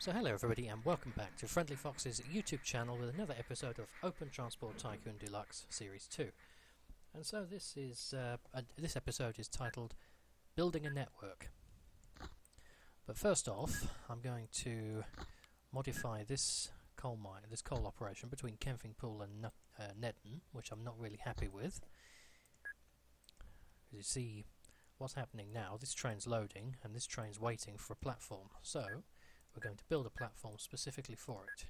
So hello everybody and welcome back to Friendly Fox's YouTube channel with another episode of Open Transport Tycoon Deluxe Series 2. And so this episode is titled Building a Network. But first off, I'm going to modify this coal operation between Kenfingpool and Nedden, which I'm not really happy with. As you see what's happening now, this train's loading and this train's waiting for a platform. So we're going to build a platform specifically for it.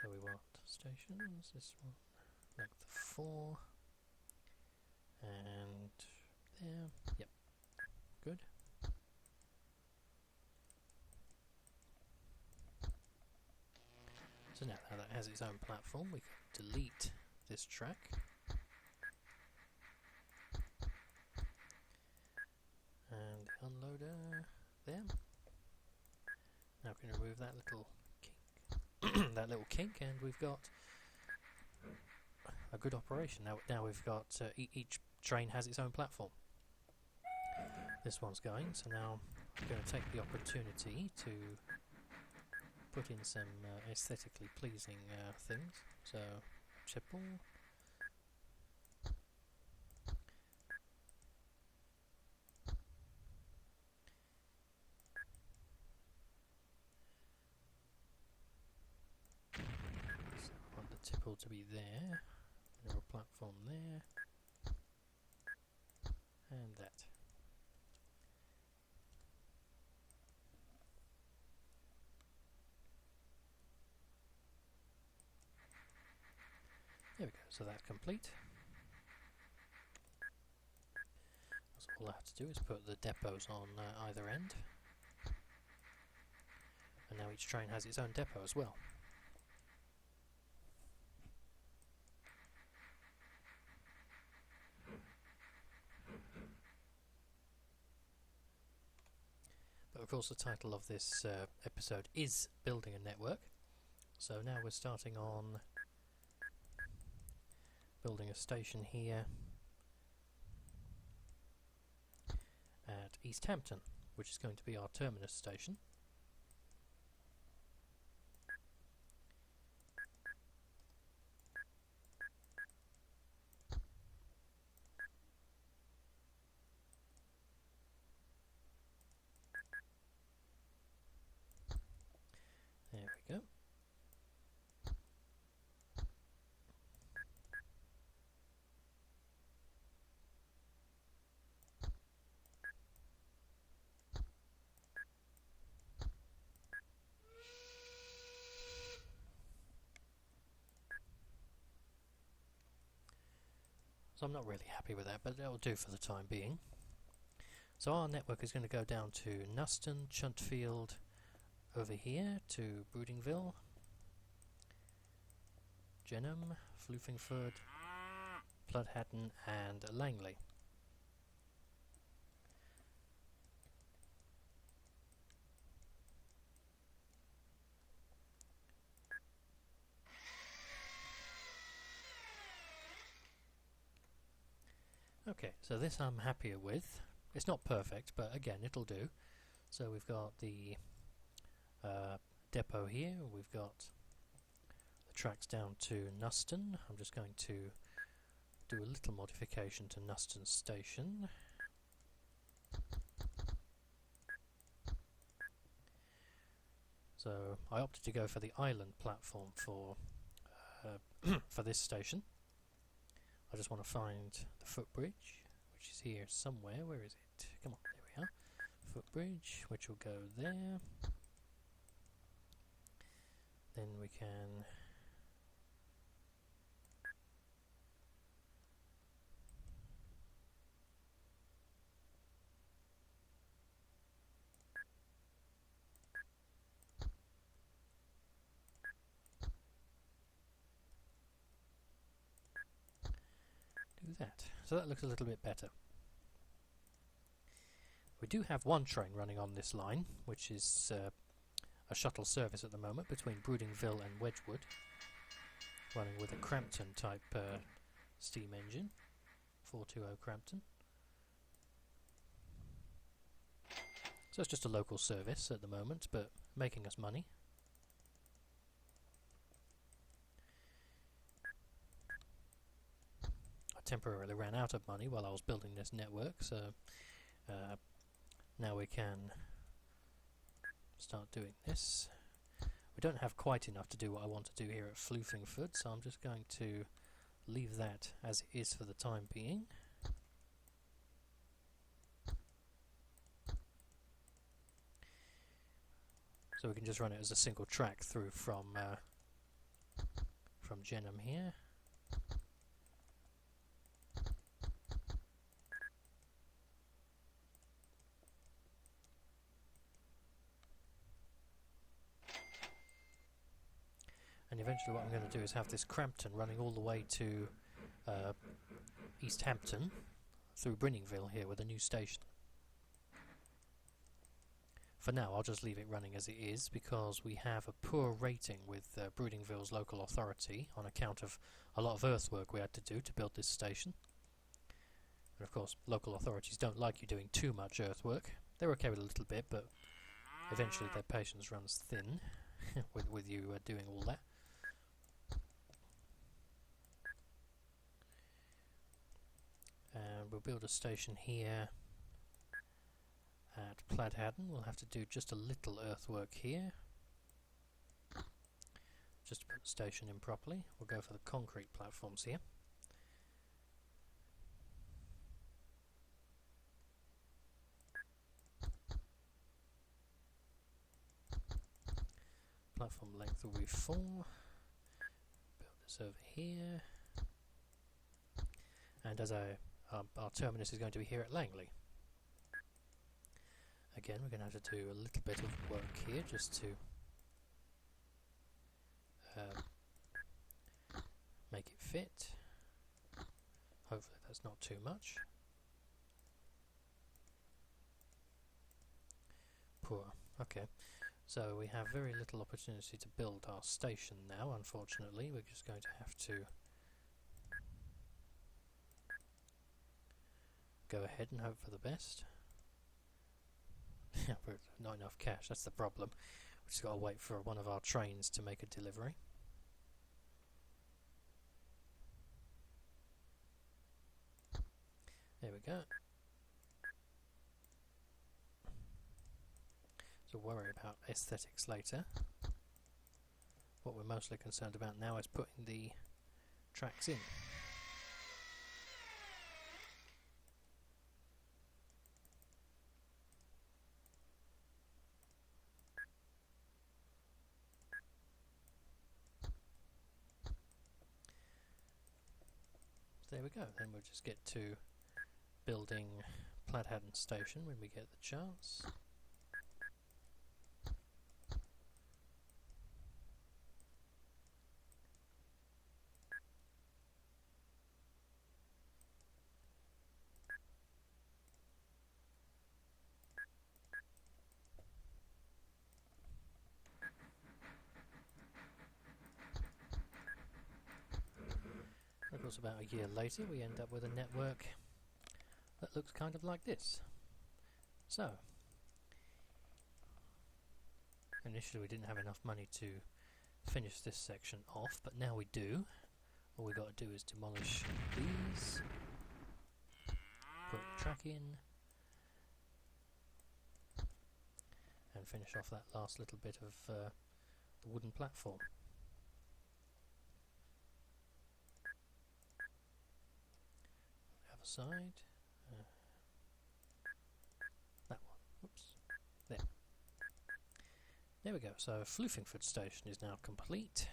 So we want stations, this one, length 4, and there, yep, good. So now that has its own platform, we can delete this track. And the unloader, there. Now we can remove that little kink, and we've got a good operation. Now we've got each train has its own platform. This one's going, so now I'm going to take the opportunity to put in some aesthetically pleasing things. So chipple. Tipple to be there, mineral platform there, and that. There we go, so that's complete. So all I have to do is put the depots on either end, and now each train has its own depot as well. But of course the title of this episode is Building a Network, so now we're starting on building a station here at East Hampton, which is going to be our terminus station. There we go. So I'm not really happy with that, but that'll do for the time being. So our network is going to go down to Nuston, Chuntfield, over here to Broodingville, Jenham, Floofingford, Bloodhatton and Langley. Okay, so this I'm happier with. It's not perfect, but again, it'll do. So we've got the depot here, we've got the tracks down to Nuston. I'm just going to do a little modification to Nuston Station. So I opted to go for the island platform for for this station. I just want to find the footbridge, which is here somewhere. Where is it? Come on, there we are. Footbridge, which will go there. Then we can do that. So that looks a little bit better. We do have one train running on this line, which is a shuttle service at the moment between Broodingville and Wedgwood, running with a Crampton type steam engine, 420 Crampton. So it's just a local service at the moment, but making us money. I temporarily ran out of money while I was building this network, so now we can start doing this. We don't have quite enough to do what I want to do here at Floofingford, so I'm just going to leave that as it is for the time being. So we can just run it as a single track through from Jenham here. And eventually what I'm going to do is have this Crampton running all the way to East Hampton through Brinningville here with a new station. For now I'll just leave it running as it is because we have a poor rating with Broodingville's local authority on account of a lot of earthwork we had to do to build this station. And of course local authorities don't like you doing too much earthwork. They're okay with a little bit, but eventually their patience runs thin with you doing all that. And we'll build a station here at Pladhaddon. We'll have to do just a little earthwork here, just to put the station in properly. We'll go for the concrete platforms here. Platform length will be 4. Build this over here. And as our terminus is going to be here at Langley. Again, we're going to have to do a little bit of work here just to make it fit. Hopefully that's not too much. Poor. Okay. So we have very little opportunity to build our station now, unfortunately. We're just going to have to go ahead and hope for the best. But not enough cash, that's the problem. We've just got to wait for one of our trains to make a delivery. There we go. So worry about aesthetics later. What we're mostly concerned about now is putting the tracks in. There we go, then we'll just get to building Pladhaddon Station when we get the chance. Of course, about a year later we end up with a network that looks kind of like this. So, initially we didn't have enough money to finish this section off, but now we do. All we've got to do is demolish these, put the track in, and finish off that last little bit of the wooden platform. Side, that one, oops, there we go. So Floofingford Station is now complete.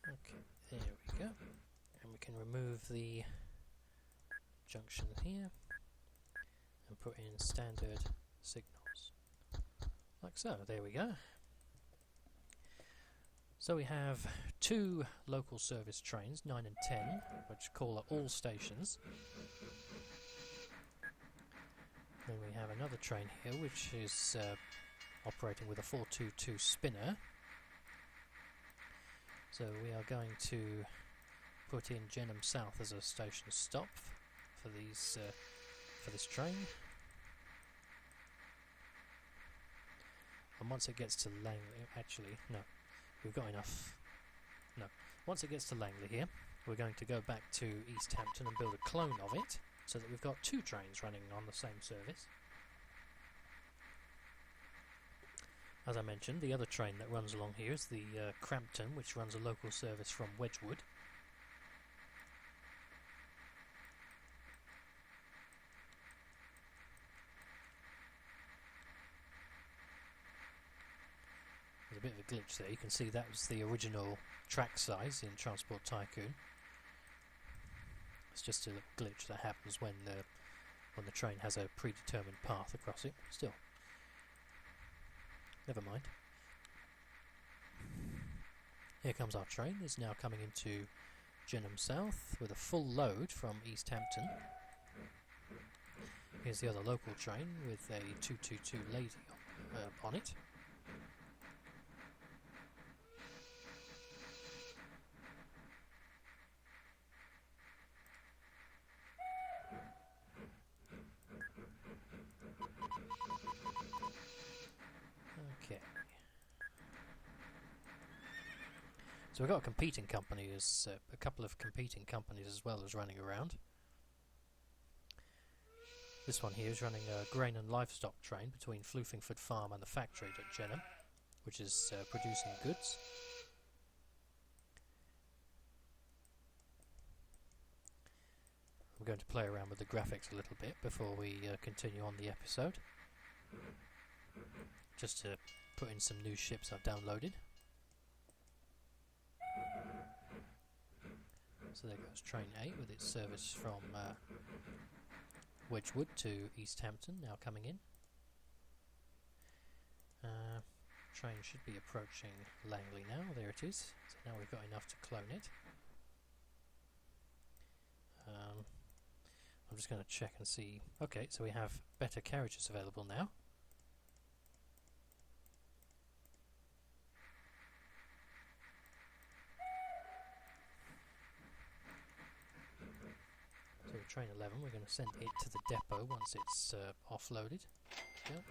Okay, there we go, and we can remove the junction here and put in standard signals like so. There we go. So we have 2 local service trains, 9 and 10, which call at all stations. Then we have another train here, which is operating with a 422 spinner. So we are going to put in Jenham South as a station stop for these for this train. And once it gets to Langley, actually, no, we've got enough. No, once it gets to Langley here, we're going to go back to East Hampton and build a clone of it, so that we've got 2 trains running on the same service. As I mentioned, the other train that runs along here is the Crampton, which runs a local service from Wedgwood. There's a bit of a glitch there. You can see that was the original track size in Transport Tycoon. It's just a glitch that happens when the train has a predetermined path across it. Still, never mind. Here comes our train. It's now coming into Jenham South with a full load from East Hampton. Here's the other local train with a 222 lady on it. Okay. So we've got a competing company, a couple of competing companies as well as running around. This one here is running a grain and livestock train between Floofingford Farm and the factory at Jenham, which is producing goods. We're going to play around with the graphics a little bit before we continue on the episode, just to put in some new ships I've downloaded. So there goes Train 8 with its service from Wedgwood to East Hampton, now coming in. Train should be approaching Langley now. There it is. So now we've got enough to clone it. I'm just going to check and see. Okay, so we have better carriages available now. So Train 11, we're going to send it to the depot once it's offloaded. Yep.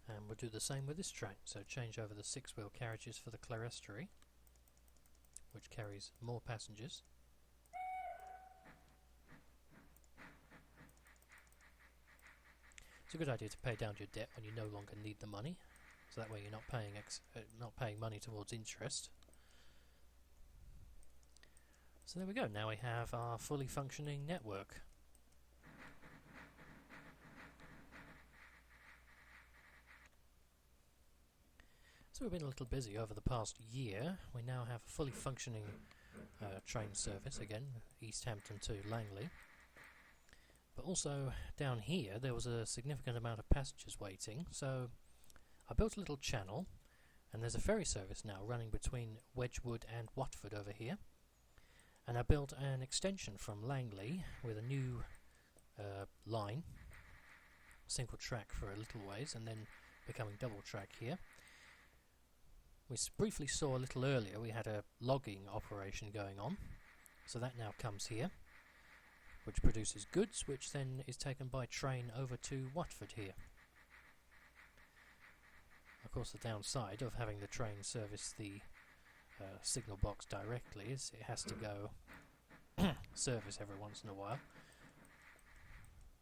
And we'll do the same with this train, so change over the 6-wheel carriages for the clerestory, which carries more passengers. It's a good idea to pay down your debt when you no longer need the money, so that way you're not paying money towards interest. So there we go, now we have our fully functioning network. So we've been a little busy over the past year. We now have a fully functioning train service again, East Hampton to Langley. But also down here there was a significant amount of passengers waiting, so I built a little channel, and there's a ferry service now running between Wedgwood and Watford over here. And I built an extension from Langley with a new line, single track for a little ways, and then becoming double track here. We briefly saw a little earlier we had a logging operation going on, so that now comes here, which produces goods, which then is taken by train over to Watford here. Of course, the downside of having the train service the signal box directly is it has to go service every once in a while.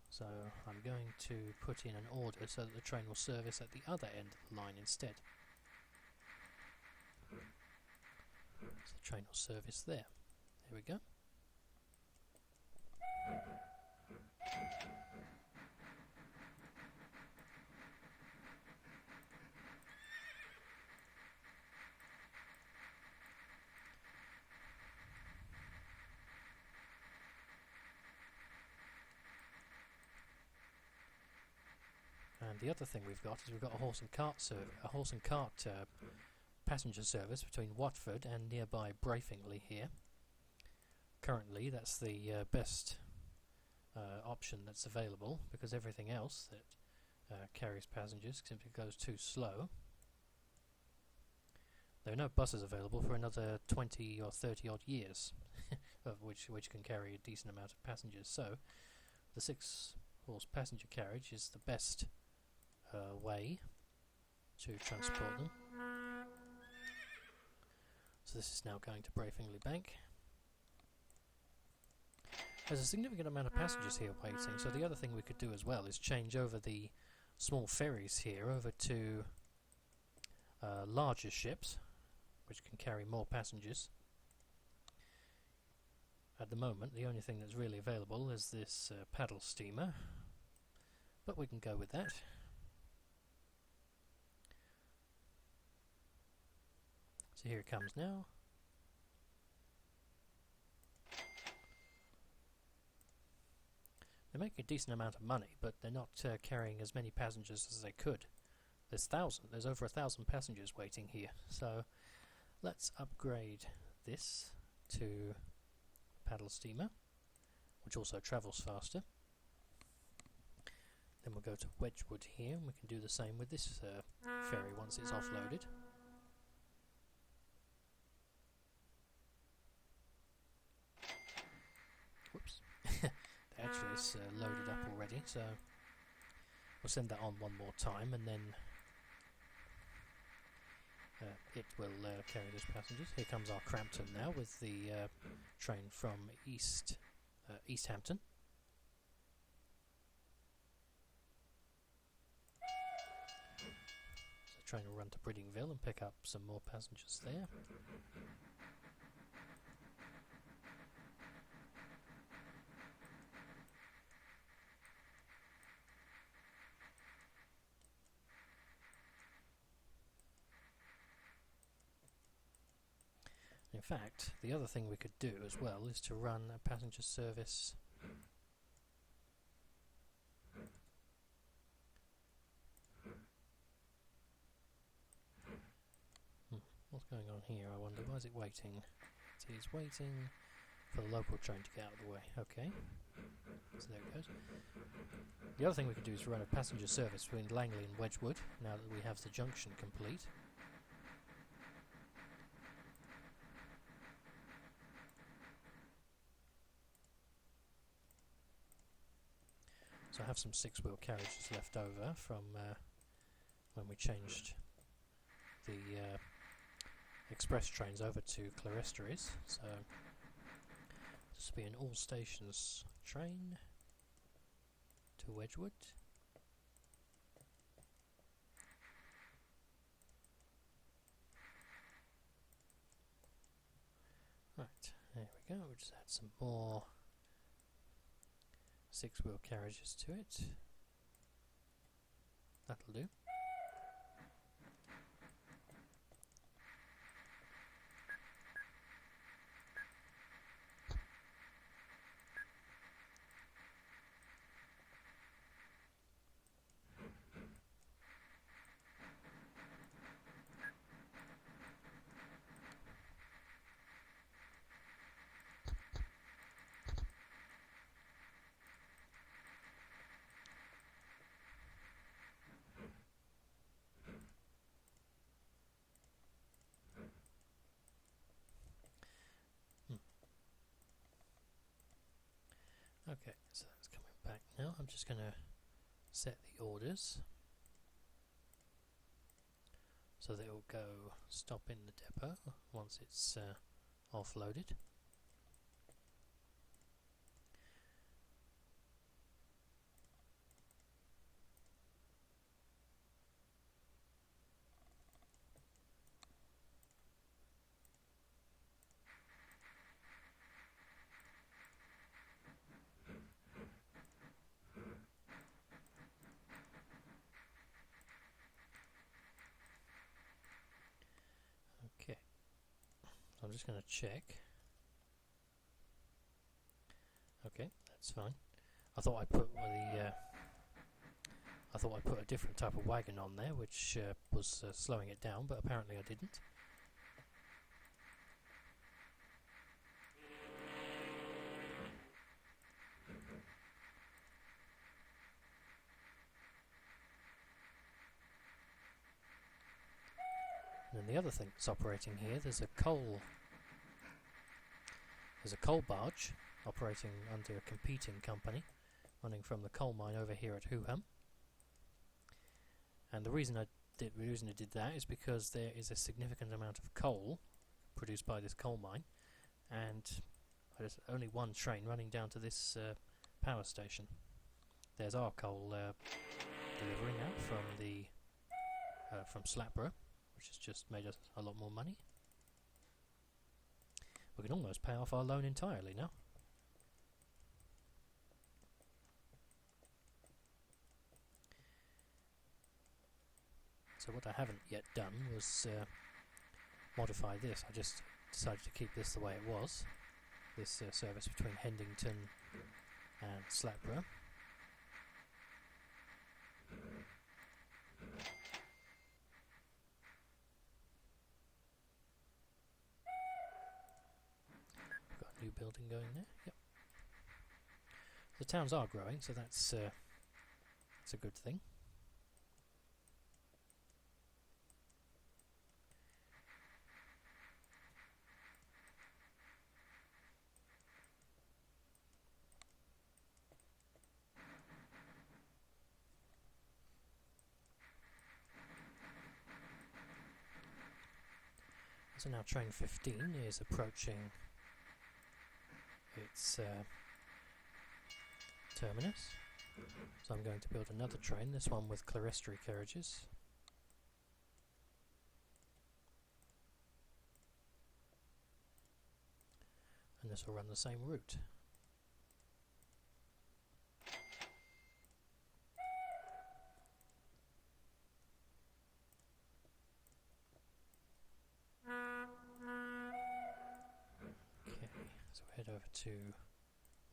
So I'm going to put in an order so that the train will service at the other end of the line instead. So the train will service there. There we go. And the other thing we've got is we've got a horse and cart passenger service between Watford and nearby Brafingly here. Currently, that's the best option that's available, because everything else that carries passengers simply goes too slow. There are no buses available for another 20 or 30 odd years, of which can carry a decent amount of passengers. So the 6-horse passenger carriage is the best way to transport them. So this is now going to Brayfingley Bank. There's a significant amount of passengers here waiting, so the other thing we could do as well is change over the small ferries here over to larger ships, which can carry more passengers. At the moment, the only thing that's really available is this paddle steamer, but we can go with that. So here it comes now. They're making a decent amount of money, but they're not carrying as many passengers as they could. There's over 1,000 passengers waiting here, so let's upgrade this to paddle steamer, which also travels faster. Then we'll go to Wedgwood here, and we can do the same with this ferry once it's offloaded. Whoops. Actually, it's loaded up already, so we'll send that on one more time, and then it will carry those passengers. Here comes our Crampton now with the train from East Hampton. So the train will run to Bridingville and pick up some more passengers there. In fact, the other thing we could do as well is to run a passenger service what's going on here, I wonder? Why is it waiting? It is waiting for the local train to get out of the way. Okay, so there it goes. The other thing we could do is run a passenger service between Langley and Wedgwood, now that we have the junction complete. So I have some 6-wheel carriages left over from when we changed the express trains over to Clerestories. So this will be an all stations train to Wedgwood. Right, there we go. We'll just add some more 6-wheel carriages to it. That'll do. Okay, so that's coming back now. I'm just going to set the orders so that it will go stop in the depot once it's offloaded. Okay, so I'm just going to check. Okay, that's fine. I thought I put a different type of wagon on there, which was slowing it down, but apparently I didn't. And then the other thing that's operating here, there's a coal barge operating under a competing company, running from the coal mine over here at Hooham. And the reason I did that is because there is a significant amount of coal produced by this coal mine, and there's only one train running down to this power station. There's our coal delivering out from Slapborough, which has just made us a lot more money. We can almost pay off our loan entirely now. So what I haven't yet done was modify this. I just decided to keep this the way it was. This service between Hendington and Slapborough. New building going there. Yep. The towns are growing, so that's a good thing. So now train 15 is approaching its terminus, so I'm going to build another train, this one with clerestory carriages. And this will run the same route. Head over to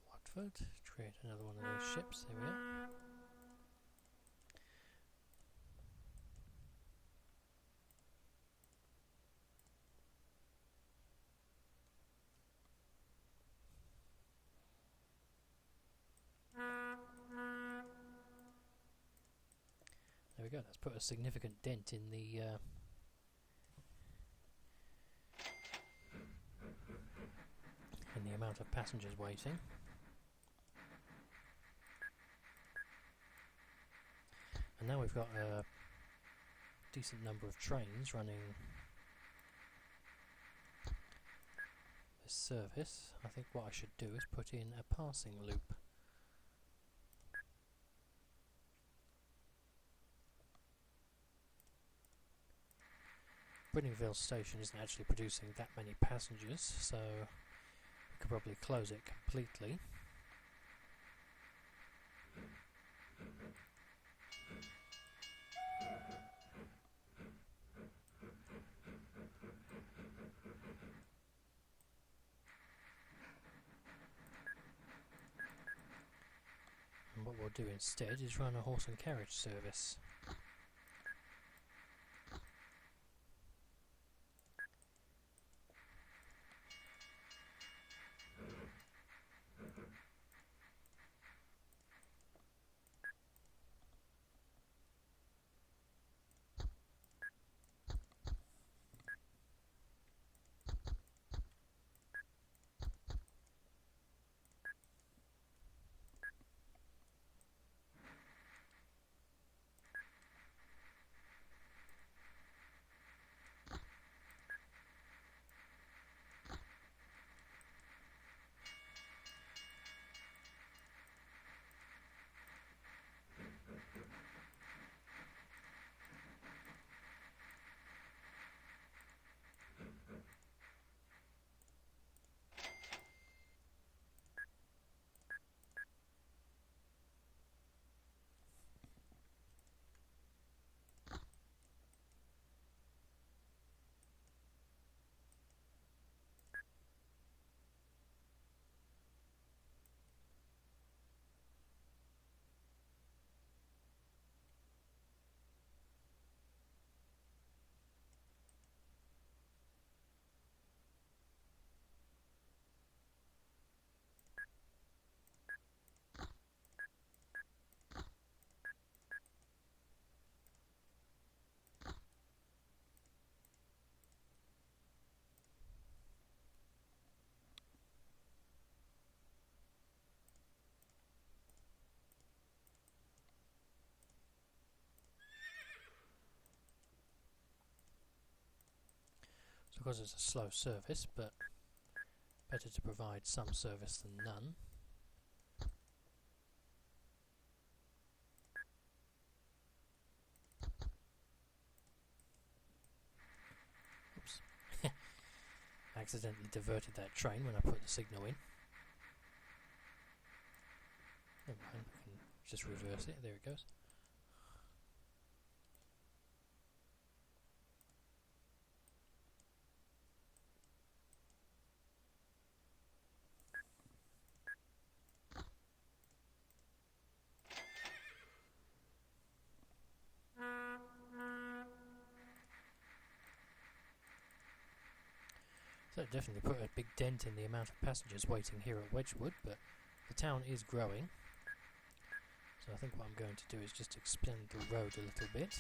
Watford, create another one of those ships. There we are. There we go. That's put a significant dent in the amount of passengers waiting. And now we've got a decent number of trains running this service. I think what I should do is put in a passing loop. Brinningville station isn't actually producing that many passengers, so could probably close it completely. And what we'll do instead is run a horse and carriage service. Of course it's a slow service, but better to provide some service than none. Oops. Accidentally diverted that train when I put the signal in. Never mind, we can just reverse it. There it goes. So it definitely put a big dent in the amount of passengers waiting here at Wedgwood, but the town is growing. So I think what I'm going to do is just extend the road a little bit.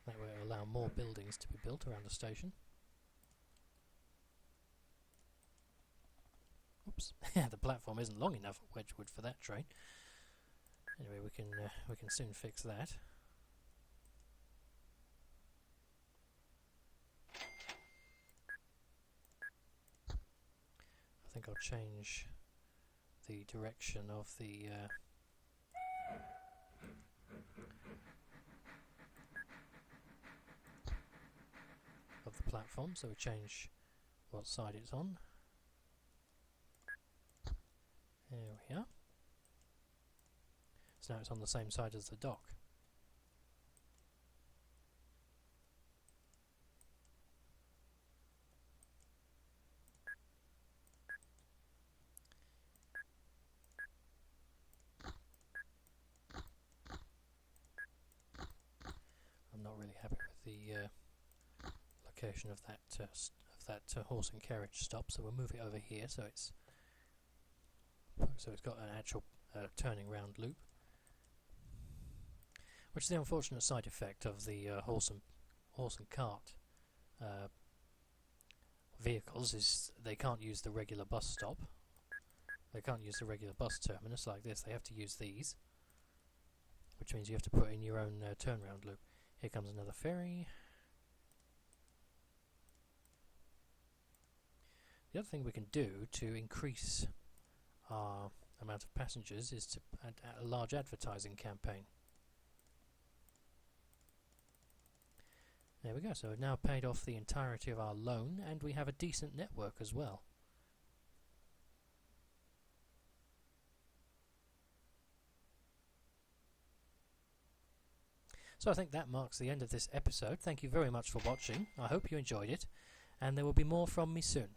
That way it will allow more buildings to be built around the station. Oops, the platform isn't long enough at Wedgwood for that train. Anyway, we can soon fix that. I think I'll change the direction of the platform, so we change what side it's on. There we are. So now it's on the same side as the dock. I'm not really happy with the location of that horse and carriage stop, so we'll move it over here so it's got an actual turning round loop. Which is the unfortunate side effect of the horse and cart vehicles, is they can't use the regular bus stop. They can't use the regular bus terminus like this. They have to use these, which means you have to put in your own turnaround loop. Here comes another ferry. The other thing we can do to increase our amount of passengers is to add a large advertising campaign. There we go, so we've now paid off the entirety of our loan and we have a decent network as well. So I think that marks the end of this episode. Thank you very much for watching. I hope you enjoyed it, and there will be more from me soon.